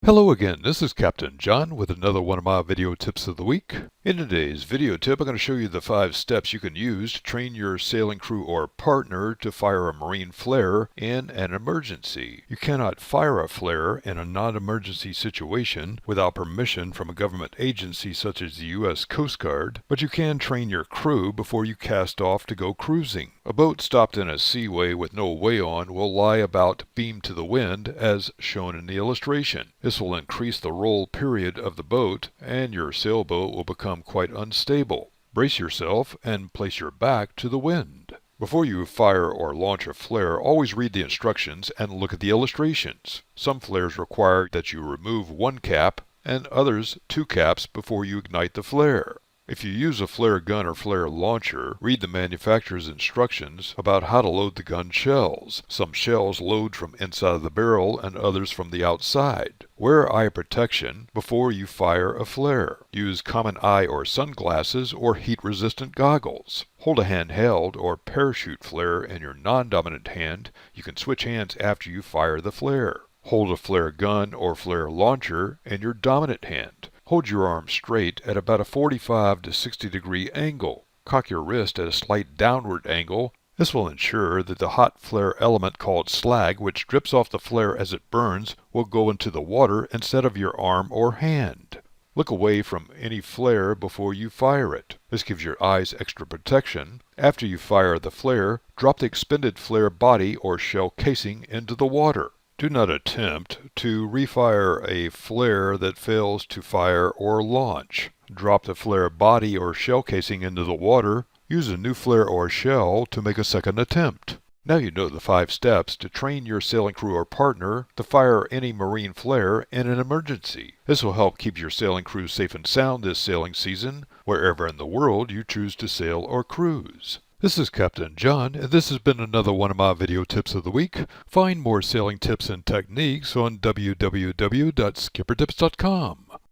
Hello again, this is Captain John with another one of my video tips of the week. In today's video tip, I'm going to show you the 5 steps you can use to train your sailing crew or partner to fire a marine flare in an emergency. You cannot fire a flare in a non-emergency situation without permission from a government agency such as the U.S. Coast Guard, but you can train your crew before you cast off to go cruising. A boat stopped in a seaway with no way on will lie about beam to the wind as shown in the illustration. This will increase the roll period of the boat and your sailboat will become quite unstable. Brace yourself and place your back to the wind. Before you fire or launch a flare, always read the instructions and look at the illustrations. Some flares require that you remove one cap and others 2 caps before you ignite the flare. If you use a flare gun or flare launcher, read the manufacturer's instructions about how to load the gun shells. Some shells load from inside of the barrel and others from the outside. Wear eye protection before you fire a flare. Use common eye or sunglasses or heat-resistant goggles. Hold a handheld or parachute flare in your non-dominant hand. You can switch hands after you fire the flare. Hold a flare gun or flare launcher in your dominant hand. Hold your arm straight at about a 45 to 60 degree angle. Cock your wrist at a slight downward angle. This will ensure that the hot flare element called slag, which drips off the flare as it burns, will go into the water instead of your arm or hand. Look away from any flare before you fire it. This gives your eyes extra protection. After you fire the flare, drop the expended flare body or shell casing into the water. Do not attempt to refire a flare that fails to fire or launch. Drop the flare body or shell casing into the water. Use a new flare or shell to make a second attempt. Now you know the 5 steps to train your sailing crew or partner to fire any marine flare in an emergency. This will help keep your sailing crew safe and sound this sailing season, wherever in the world you choose to sail or cruise. This is Captain John, and this has been another one of my video tips of the week. Find more sailing tips and techniques on www.skippertips.com.